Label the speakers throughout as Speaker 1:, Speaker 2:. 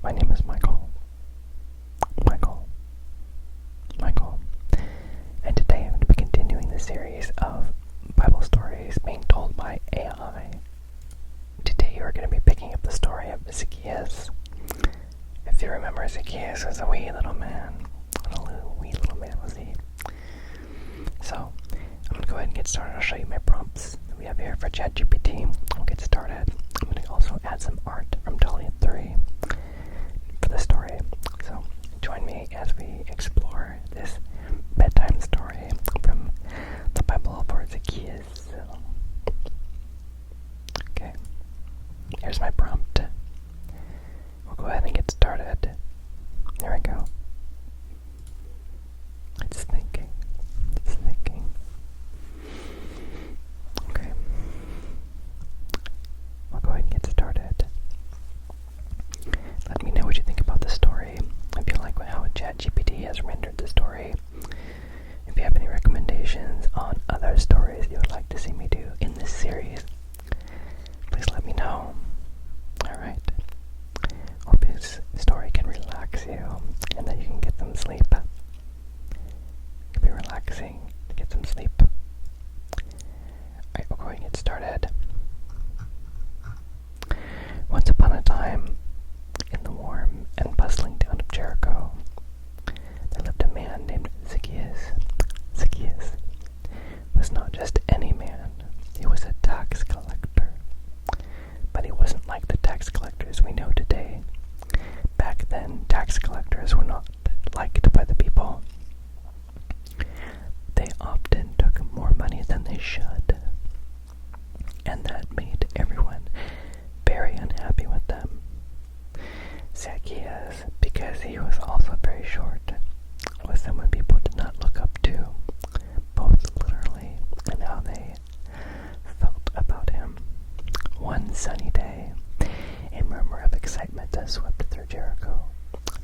Speaker 1: My name is Michael. And today I'm going to be continuing the series of Bible stories being told by AI. Today we're going to be picking up the story of Zacchaeus. If you remember, Zacchaeus was a wee little man. Wee little man was he. So, I'm going to go ahead and get started. I'll show you my prompts that we have here for ChatGPT. We'll get started. I'm going to also add some art from Dall-e-3 for the story. So, join me as we explore this bedtime story from the Bible for Zacchaeus. Okay, here's my prompt. We'll go ahead and get started. There we go. It's thinking. Okay. I'll go ahead and get started. Let me know what you think about the story. If you like how ChatGPT has rendered the story. If you have any recommendations on other stories you would like to see me do in this series, please let me know. Alright. Hope this story can relax you and that you can get some sleep. It can be relaxing to get some sleep. Alright, we're going to get started. Once upon a time, in the warm and bustling town of Jericho, there lived a man named Zacchaeus. Zacchaeus was not just any man, he was a tax collector. But he wasn't like the tax collectors we know today. Back then, tax collectors were not liked by the people. They often took more money than they should, and that made everyone very unhappy with them. Zacchaeus, because he was also very short, was someone people did not look up to, both literally and how they felt about him. One sunny day, a murmur of excitement swept through Jericho.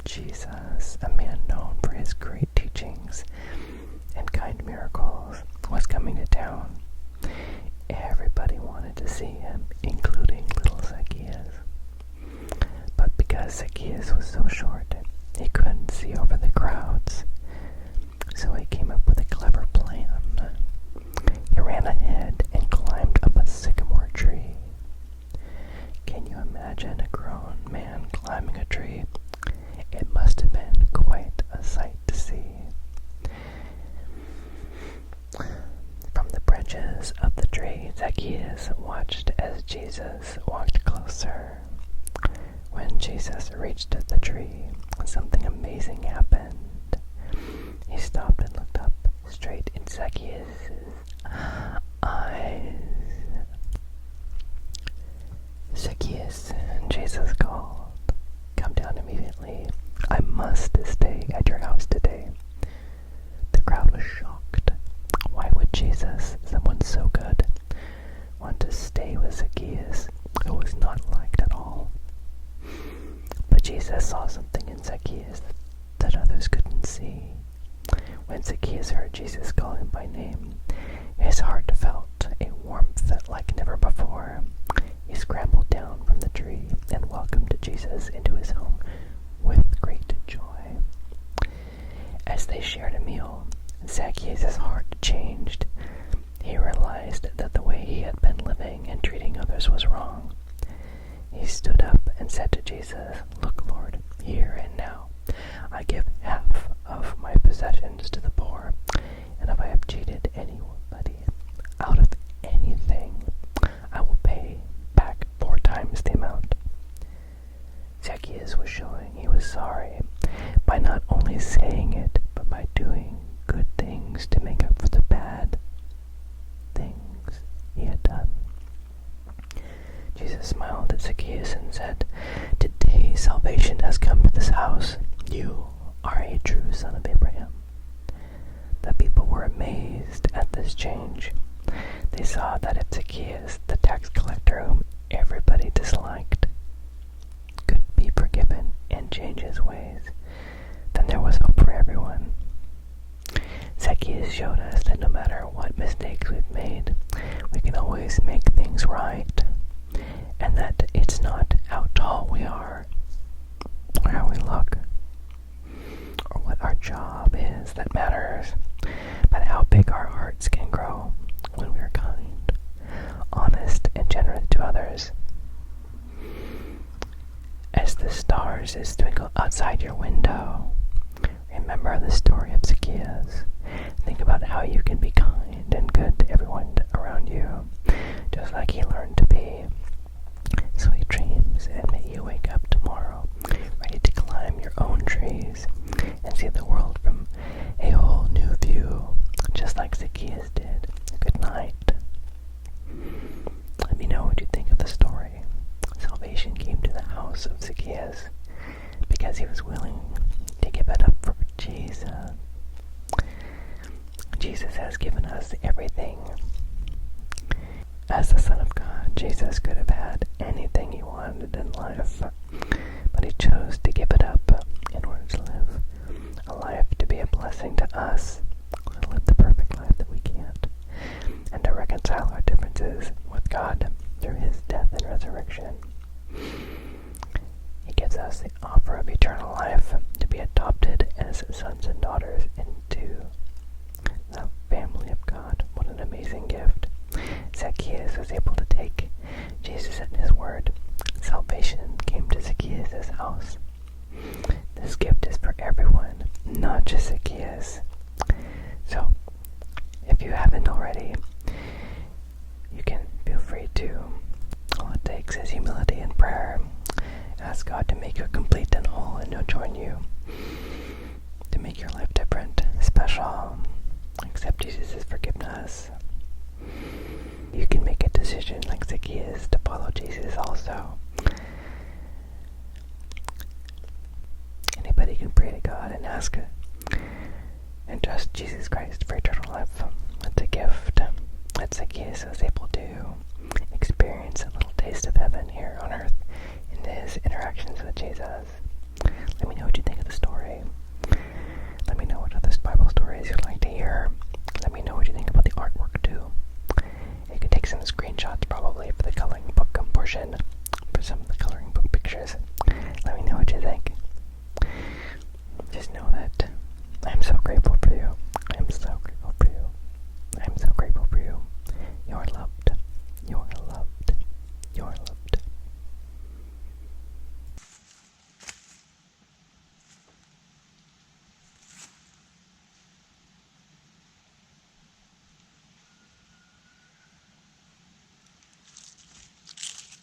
Speaker 1: Jesus, a man known for his great teachings and kind miracles, was coming to town. Everybody wanted to see him, including little Zacchaeus. But because Zacchaeus was so short, he couldn't see over the crowds. So he came up with a clever plan. He ran ahead and climbed up a sycamore tree. Can you imagine a grown man climbing a tree? It must have been quite a sight to see. From the branches of the tree, Zacchaeus watched as Jesus walked closer. When Jesus reached the tree, something amazing happened. He stopped and looked up straight in Zacchaeus' eyes. Zacchaeus, Jesus called. Come down immediately. I must stay at your house today. The crowd was shocked. Why would Jesus, someone so good, want to stay with Zacchaeus, who was not liked at all? But Jesus saw something in Zacchaeus that others couldn't see. When Zacchaeus heard Jesus call him by name, his heart felt a warmth like never before. He scrambled down from the tree and welcomed Jesus into his home with great joy. As they shared a meal, Zacchaeus' heart changed. He realized that the way he had been living and treating others was wrong. He stood up and said to Jesus, "Look, Lord, here and now, I give half of my possessions to the poor, and if I have cheated anybody out of anything, I will pay back 4 times the amount." Zacchaeus was showing he was sorry by not only saying it, but by doing good things to make up for the bad things he had done. Jesus smiled at Zacchaeus and said, "Today salvation has come to this house. You are a true son of Abraham." The people were amazed at this change. They saw that if Zacchaeus, the tax collector whom everybody disliked, could be forgiven and change his ways, then there was hope for everyone. Zacchaeus showed us that no matter what mistakes we've made, we can always make things right, and that it's not how tall we are As the stars twinkle outside your window, remember the story of Zacchaeus. Think about how you can be kind and good to everyone around you, just like he learned to be. Sweet dreams, and may you wake up tomorrow ready to climb your own trees and see the world from a whole new view, just like Zacchaeus did. Good night. Let me know what you think of the story. Salvation came to the house of Zacchaeus because he was willing to give it up for Jesus. Jesus has given us everything. As the Son of God, Jesus could have had anything he wanted in life, but he chose to give it up in order to live a life to be a blessing to us, to live the perfect life that we can't, and to reconcile our differences with God through his death and resurrection. He gives us the offer of eternal life to be adopted as sons and daughters into the family of God. What an amazing gift. Zacchaeus was able to take Jesus at his word. Salvation came to Zacchaeus' house. This gift is for everyone, not just Zacchaeus. So, if you haven't already, you can feel free to. All it takes is humility and prayer. Ask God to make you complete and whole, and he'll join you to make your life different, special. Accept Jesus' forgiveness. You can make a decision like Zacchaeus to follow Jesus also. Anybody can pray to God and ask and trust Jesus Christ for eternal life. It's a gift that Zacchaeus was able to experience a little taste of heaven here on earth in his interactions with Jesus. Let me know what you think of the story. Let me know what other Bible stories you'd like to hear. Let me know what you think about the artwork too. You can take some screenshots probably for the coloring book portion